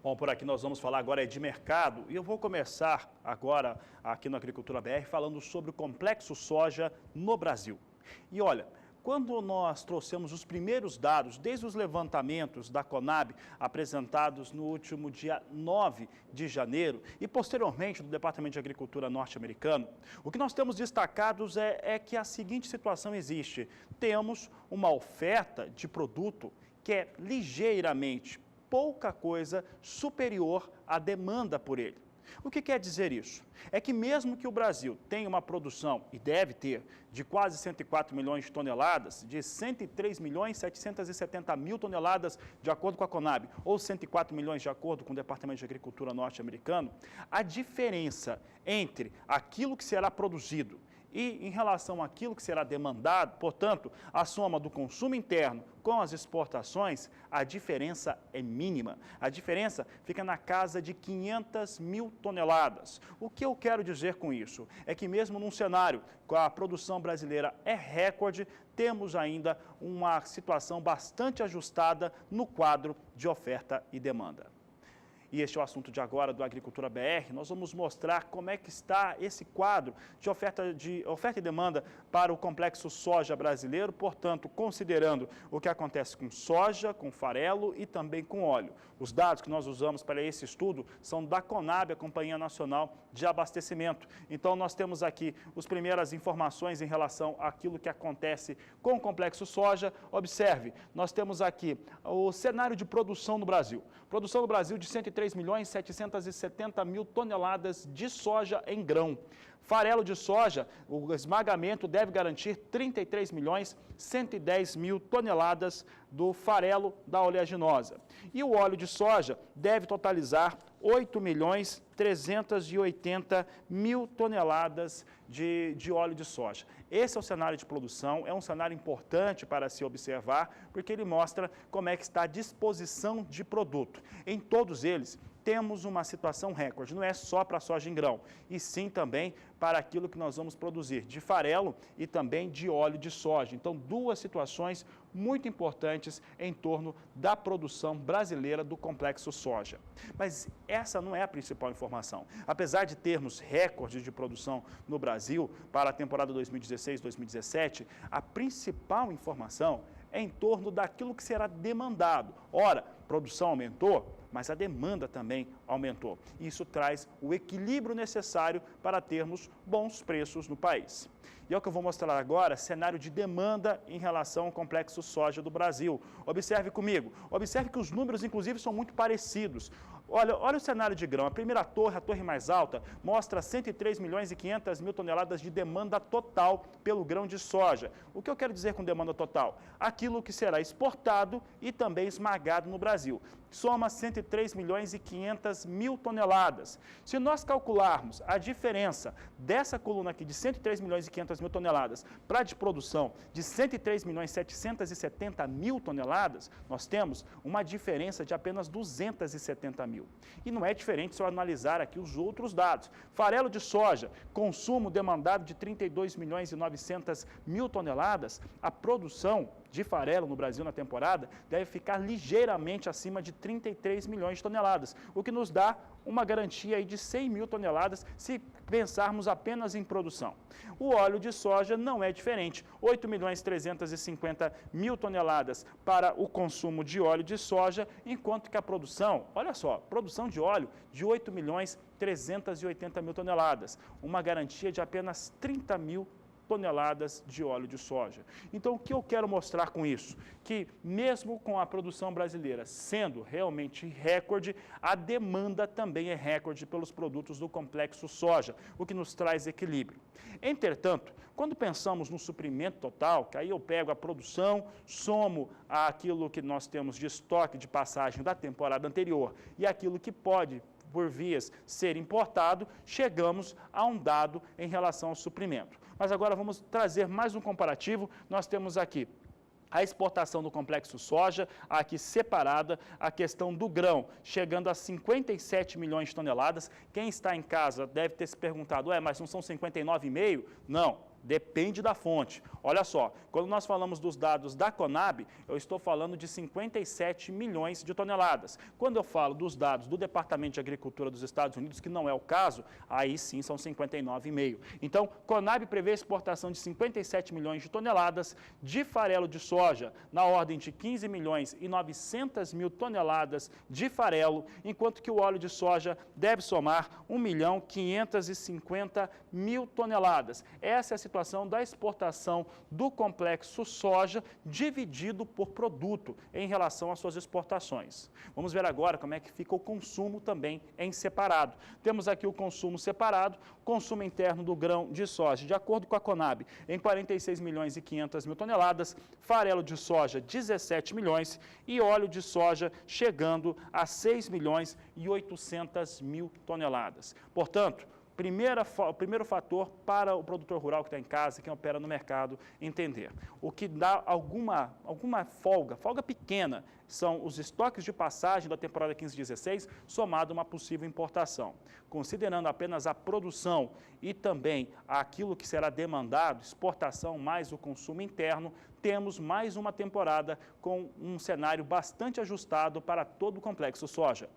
Bom, por aqui nós vamos falar agora de mercado e eu vou começar agora aqui no Agricultura BR falando sobre o complexo soja no Brasil. E olha, quando nós trouxemos os primeiros dados, desde os levantamentos da Conab apresentados no último dia 9 de janeiro e posteriormente do Departamento de Agricultura norte-americano, o que nós temos destacados é que a seguinte situação existe. Temos uma oferta de produto que é ligeiramente pouca coisa superior à demanda por ele. O que quer dizer isso? É que mesmo que o Brasil tenha uma produção, e deve ter, de quase 104 milhões de toneladas, de 103 milhões 770 mil toneladas, de acordo com a Conab, ou 104 milhões de acordo com o Departamento de Agricultura norte-americano, a diferença entre aquilo que será produzido e em relação àquilo que será demandado, portanto, a soma do consumo interno com as exportações, a diferença é mínima. A diferença fica na casa de 500 mil toneladas. O que eu quero dizer com isso? É que mesmo num cenário com a produção brasileira é recorde, temos ainda uma situação bastante ajustada no quadro de oferta e demanda. E este é o assunto de agora do Agricultura BR. Nós vamos mostrar como é que está esse quadro de oferta e demanda para o complexo soja brasileiro, portanto, considerando o que acontece com soja, com farelo e também com óleo. Os dados que nós usamos para esse estudo são da Conab, a Companhia Nacional de Abastecimento. Então, nós temos aqui as primeiras informações em relação àquilo que acontece com o complexo soja. Observe, nós temos aqui o cenário de produção no Brasil. Produção no Brasil de 103 milhões 770 mil toneladas de soja em grão. Farelo de soja, o esmagamento deve garantir 33 milhões 110 mil toneladas do farelo da oleaginosa. E o óleo de soja deve totalizar 8 milhões 380 mil toneladas de óleo de soja. Esse é o cenário de produção, é um cenário importante para se observar, porque ele mostra como é que está a disposição de produto. Em todos eles, temos uma situação recorde, não é só para a soja em grão, e sim também para aquilo que nós vamos produzir de farelo e também de óleo de soja. Então, duas situações muito importantes em torno da produção brasileira do complexo soja. Mas essa não é a principal informação. Apesar de termos recordes de produção no Brasil para a temporada 2016-2017, a principal informação é em torno daquilo que será demandado. Ora, produção aumentou, mas a demanda também aumentou. Isso traz o equilíbrio necessário para termos bons preços no país. E é o que eu vou mostrar agora, cenário de demanda em relação ao complexo soja do Brasil. Observe comigo, observe que os números, inclusive, são muito parecidos. Olha o cenário de grão. A primeira torre, a torre mais alta, mostra 103 milhões e 500 mil toneladas de demanda total pelo grão de soja. O que eu quero dizer com demanda total? Aquilo que será exportado e também esmagado no Brasil. Soma 103 milhões e 500 mil toneladas. Se nós calcularmos a diferença dessa coluna aqui de 103 milhões e 500 mil toneladas para a de produção de 103 milhões e 770 mil toneladas, nós temos uma diferença de apenas 270 mil. E não é diferente se eu analisar aqui os outros dados. Farelo de soja, consumo demandado de 32 milhões e 900 mil toneladas, a produção de farelo no Brasil na temporada deve ficar ligeiramente acima de 33 milhões de toneladas, o que nos dá uma garantia aí de 100 mil toneladas se pensarmos apenas em produção. O óleo de soja não é diferente, 8 milhões e 350 mil toneladas para o consumo de óleo de soja, enquanto que a produção, olha só, produção de óleo de 8 milhões e 380 mil toneladas, uma garantia de apenas 30 mil toneladas de óleo de soja. Então, o que eu quero mostrar com isso? Que mesmo com a produção brasileira sendo realmente recorde, a demanda também é recorde pelos produtos do complexo soja, o que nos traz equilíbrio. Entretanto, quando pensamos no suprimento total, que aí eu pego a produção, somo aquilo que nós temos de estoque de passagem da temporada anterior e aquilo que pode por vias ser importado, chegamos a um dado em relação ao suprimento. Mas agora vamos trazer mais um comparativo. Nós temos aqui a exportação do complexo soja, aqui separada, a questão do grão, chegando a 57 milhões de toneladas. Quem está em casa deve ter se perguntado, mas não são 59,5? Não. Depende da fonte. Olha só, quando nós falamos dos dados da Conab, eu estou falando de 57 milhões de toneladas. Quando eu falo dos dados do Departamento de Agricultura dos Estados Unidos, que não é o caso, aí sim são 59,5. Então, Conab prevê exportação de 57 milhões de toneladas de farelo de soja, na ordem de 15 milhões e 900 mil toneladas de farelo, enquanto que o óleo de soja deve somar 1 milhão 550 mil toneladas. Essa é a situação da exportação do complexo soja dividido por produto em relação às suas exportações. Vamos ver agora como é que fica o consumo também em separado. Temos aqui o consumo separado, consumo interno do grão de soja, de acordo com a Conab, em 46 milhões e 500 mil toneladas, farelo de soja 17 milhões e óleo de soja chegando a 6 milhões e 800 mil toneladas. Portanto, o primeiro fator para o produtor rural que está em casa, quem opera no mercado, entender. O que dá alguma folga pequena, são os estoques de passagem da temporada 15-16, somado a uma possível importação. Considerando apenas a produção e também aquilo que será demandado, exportação mais o consumo interno, temos mais uma temporada com um cenário bastante ajustado para todo o complexo soja.